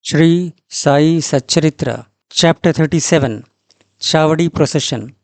Shirdi Sai Satcharitra Chapter 37 Chavadi Procession.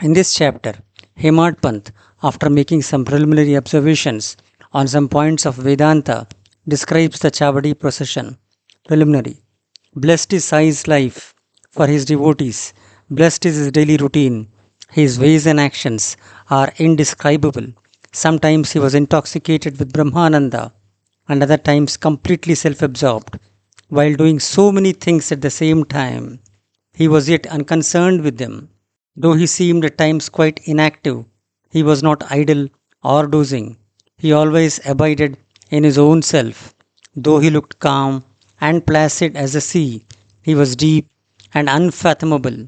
In this chapter, Hemad Pant, after making some preliminary observations on some points of Vedanta, describes the Chavadi procession. Preliminary. Blessed is Sai's life for his devotees. Blessed is his daily routine. His ways and actions are indescribable. Sometimes he was intoxicated with Brahmananda, and other times completely self absorbed. While doing so many things at the same time, he was yet unconcerned with them. Though he seemed at times quite inactive, he was not idle or dozing. He always abided in his own self. Though he looked calm and placid as the sea, he was deep and unfathomable.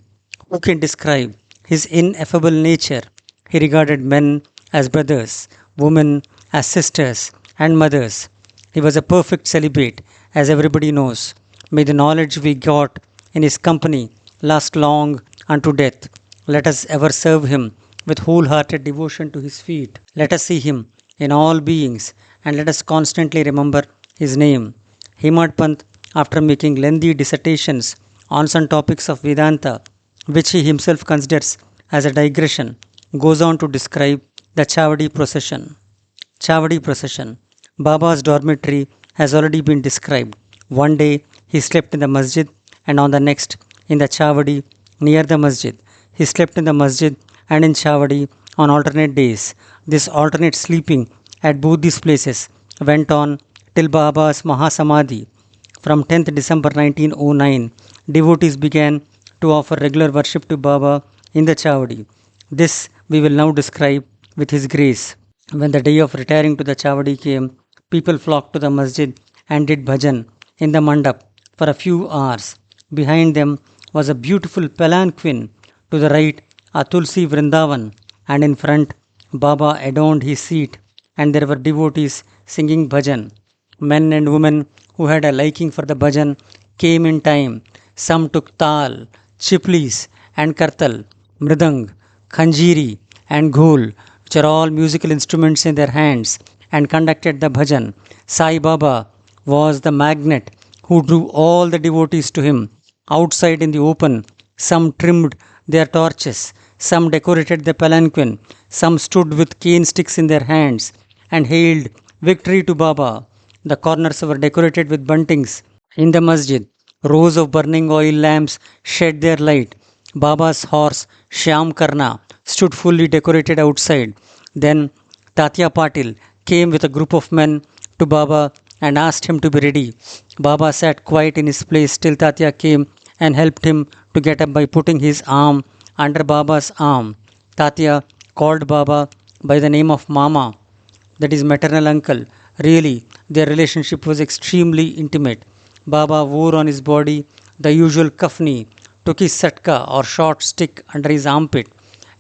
Who can describe his ineffable nature? He regarded men as brothers, women as sisters and mothers. He was a perfect celibate, as everybody knows. May the knowledge we got in his company last long unto death. Let us ever serve him with wholehearted devotion to his feet. Let us see him in all beings, and let us constantly remember his name. Hemad Pant, after making lengthy dissertations on some topics of Vedanta, which he himself considers as a digression, goes on to describe the Chavadi procession. Chavadi procession. Baba's dormitory has already been described. One day he slept in the masjid, and on the next in the Chavadi near the masjid. He slept in the masjid and in Chavadi on alternate days. This alternate sleeping at both these places went on till Baba's Mahasamadhi. From 10th December 1909, devotees began to offer regular worship to Baba in the Chavadi. This we will now describe with his grace. When the day of retiring to the Chavadi came, people flocked to the masjid and did bhajan in the mandap for a few hours. Behind them was a beautiful palanquin, to the right a Tulsi Vrindavan, and in front Baba adorned his seat, and there were devotees singing bhajan. Men and women who had a liking for the bhajan came in time. Some took tal, chiplis and kartal, mridang, khanjiri and ghol, which are all musical instruments in their hands, and conducted the bhajan. Sai Baba was the magnet who drew all the devotees to him. Outside in the open, some trimmed their torches, some decorated the palanquin, some stood with cane sticks in their hands and hailed victory to Baba. The corners were decorated with buntings. In the masjid, rows of burning oil lamps shed their light. Baba's horse, Shyam Karna, stood fully decorated outside. Then Tatya Patil came with a group of men to Baba and asked him to be ready. Baba sat quiet in his place till Tatya came and helped him to get up by putting his arm under Baba's arm. Tatya called Baba by the name of Mama, that is maternal uncle. Really, their relationship was extremely intimate. Baba wore on his body the usual kafni, took his satka or short stick under his armpit,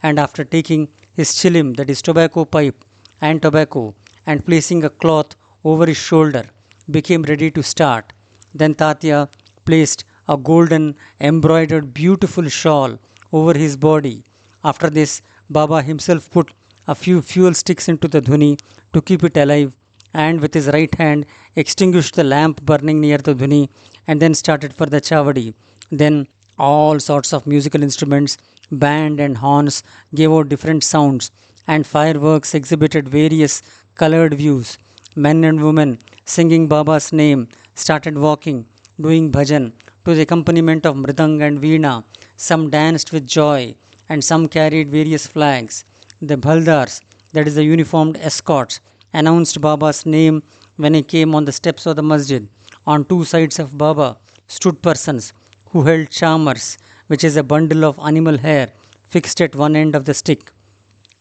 and after taking his chilim, that is tobacco pipe and tobacco, and placing a cloth over his shoulder, became ready to start. Then Tatya placed a golden embroidered beautiful shawl over his body. After this, Baba himself put a few fuel sticks into the dhuni to keep it alive, and with his right hand extinguished the lamp burning near the dhuni, and then started for the Chavadi. Then all sorts of musical instruments, band and horns gave out different sounds, and fireworks exhibited various colored views. Men and women singing Baba's name started walking, doing bhajan to the accompaniment of mridang and veena. Some danced with joy, and some carried various flags. The bhaldars, that is the uniformed escorts, announced Baba's name when he came on the steps of the masjid. On two sides of Baba stood persons who held chamars, which is a bundle of animal hair fixed at one end of the stick,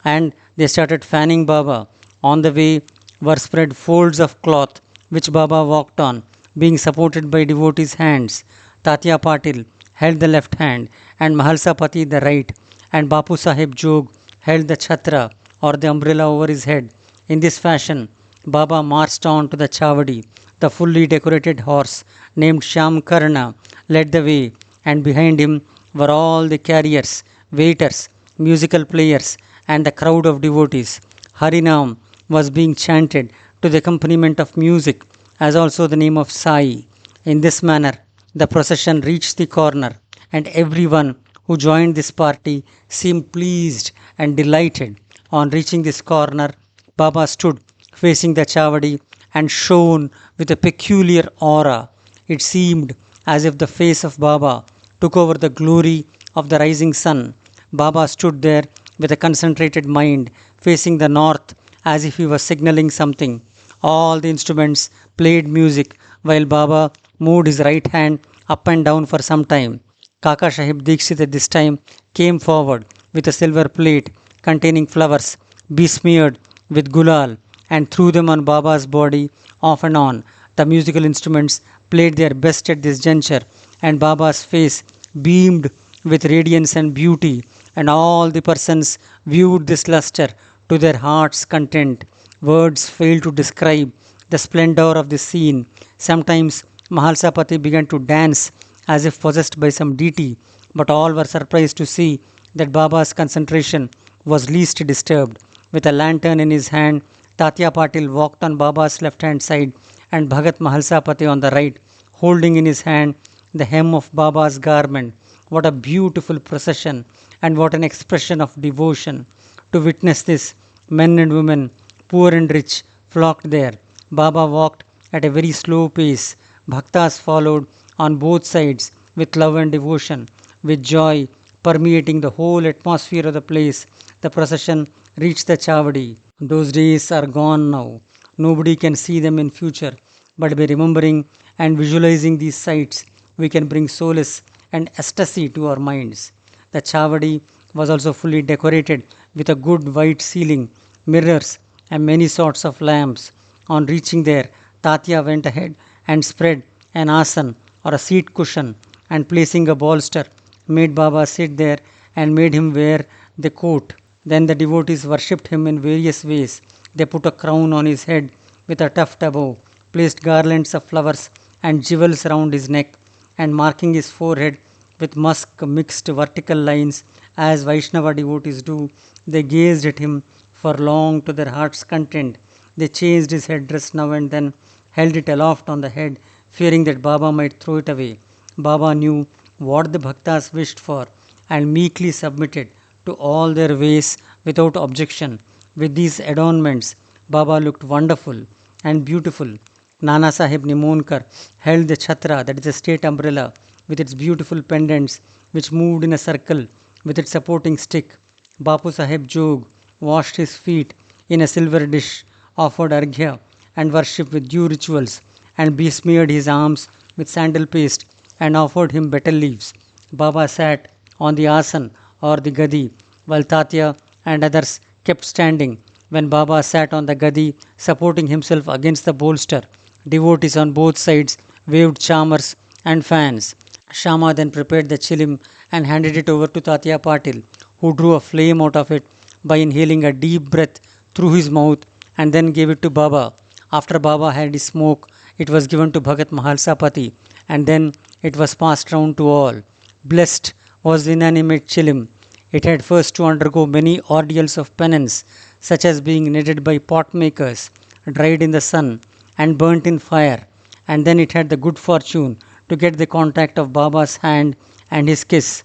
and they started fanning Baba. On the way were spread folds of cloth which Baba walked on, being supported by devotees' hands. Tatya Patil held the left hand, and Mahalsa Pati the right, and Bapu Sahib Jog held the chhatra or the umbrella over his head. In this fashion, Baba marched on to the Chavadi. The fully decorated horse, named Shyam Karna, led the way, and behind him were all the carriers, waiters, musical players, and the crowd of devotees. Harinam was being chanted to the accompaniment of music, as also the name of Sai. In this manner, the procession reached the corner, and everyone who joined this party seemed pleased and delighted. On reaching this corner, Baba stood facing the Chavadi and shone with a peculiar aura. It seemed as if the face of Baba took over the glory of the rising sun. Baba stood there with a concentrated mind, facing the north as if he was signaling something. All the instruments played music while Baba moved his right hand up and down for some time. Kaka Sahib Dikshit at this time came forward with a silver plate containing flowers besmeared with gulal and threw them on Baba's body off and on. The musical instruments played their best at this juncture, and Baba's face beamed with radiance and beauty, and all the persons viewed this luster to their heart's content. Words fail to describe the splendor of this scene. Sometimes Mahalsapati began to dance as if possessed by some deity, but all were surprised to see that Baba's concentration was least disturbed. With a lantern in his hand, Tatya Patil walked on Baba's left hand side and Bhagat Mahalsapati on the right, holding in his hand the hem of Baba's garment. What a beautiful procession, and what an expression of devotion! To witness this, men and women, poor and rich, flocked there. Baba walked at a very slow pace. Bhaktas followed on both sides with love and devotion, with joy permeating the whole atmosphere of the place. The procession reached the Chavadi. Those days are gone now. Nobody can see them in future, but by remembering and visualizing these sights, we can bring solace and ecstasy to our minds. The Chavadi was also fully decorated with a good white ceiling, mirrors, and many sorts of lamps. On reaching there, Tatya went ahead and spread an asan or a seat cushion, and placing a bolster, made Baba sit there and made him wear the coat. Then the devotees worshipped him in various ways. They put a crown on his head with a tuft above, placed garlands of flowers and jewels round his neck, and marking his forehead with musk mixed vertical lines as Vaishnava devotees do, they gazed at him for long to their heart's content. They changed his headdress now and then, held it aloft on the head, fearing that Baba might throw it away. Baba knew what the bhaktas wished for and meekly submitted to all their ways without objection. With these adornments, Baba looked wonderful and beautiful. Nana Sahib Nimonkar held the chhatra, that is the state umbrella, with its beautiful pendants, which moved in a circle with its supporting stick. Bapu Sahib Jog washed his feet in a silver dish, offered arghya and worship with due rituals, and besmeared his arms with sandal paste and offered him betel leaves. Baba sat on the asan or the gadi, while Tatya and others kept standing. When Baba sat on the gadi, supporting himself against the bolster, devotees on both sides waved chamars and fans. Shama then prepared the chilim and handed it over to Tatya Patil, who drew a flame out of it by inhaling a deep breath through his mouth and then gave it to Baba. After Baba had his smoke, it was given to Bhagat Mahalsapati, and then it was passed round to all. Blessed was the inanimate chilim. It had first to undergo many ordeals of penance, such as being kneaded by pot makers, dried in the sun, and burnt in fire, and then it had the good fortune to get the contact of Baba's hand and his kiss.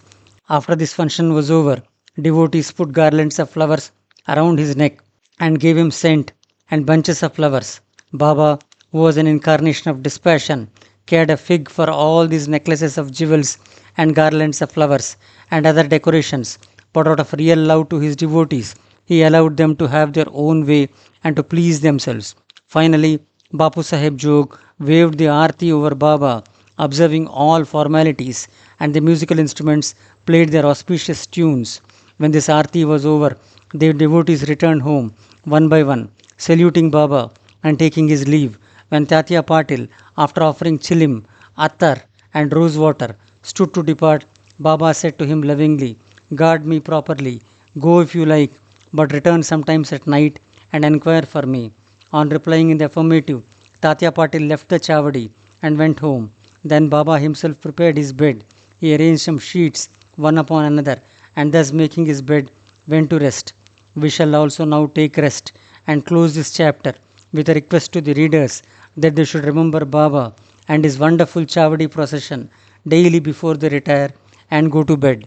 After this function was over, devotees put garlands of flowers around his neck and gave him scent and bunches of flowers. Baba, who was an incarnation of dispassion, cared a fig for all these necklaces of jewels and garlands of flowers and other decorations, but out of real love to his devotees, he allowed them to have their own way and to please themselves. Finally, Bapu Sahib Jog waved the arti over Baba, observing all formalities, and the musical instruments played their auspicious tunes. When this arti was over, the devotees returned home, one by one, saluting Baba and taking his leave. When Tatya Patil, after offering chilim, attar, and rose water, stood to depart, Baba said to him lovingly, "Guard me properly, go if you like, but return sometimes at night and enquire for me." On replying in the affirmative, Tatya Patil left the Chavadi and went home. Then Baba himself prepared his bed. He arranged some sheets one upon another, and thus making his bed, went to rest. We shall also now take rest and close this chapter with a request to the readers that they should remember Baba and his wonderful Chavadi procession daily before they retire and go to bed.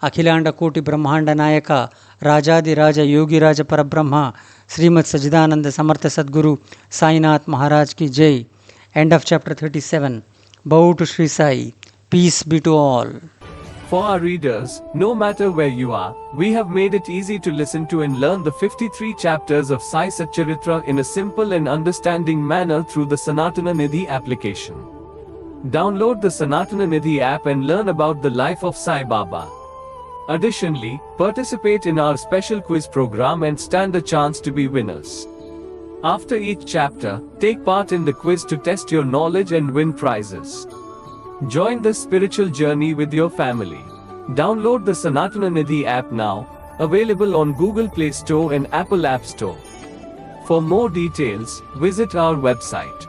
Akhilanda Koti Brahmanda Nayaka Rajadi Raja Yogi Raja Parabrahma Srimad Sajidananda Samartha Sadguru Sainath Maharaj Ki Jai. End of chapter 37. Bow to Shri Sai. Peace be to all. For our readers, no matter where you are, we have made it easy to listen to and learn the 53 chapters of Sai Satcharitra in a simple and understanding manner through the Sanatana Nidhi application. Download the Sanatana Nidhi app and learn about the life of Sai Baba. Additionally, participate in our special quiz program and stand a chance to be winners. After each chapter, take part in the quiz to test your knowledge and win prizes. Join this spiritual journey with your family. Download the Sanatana Nidhi app now, available on Google Play Store and Apple App Store. For more details, visit our website.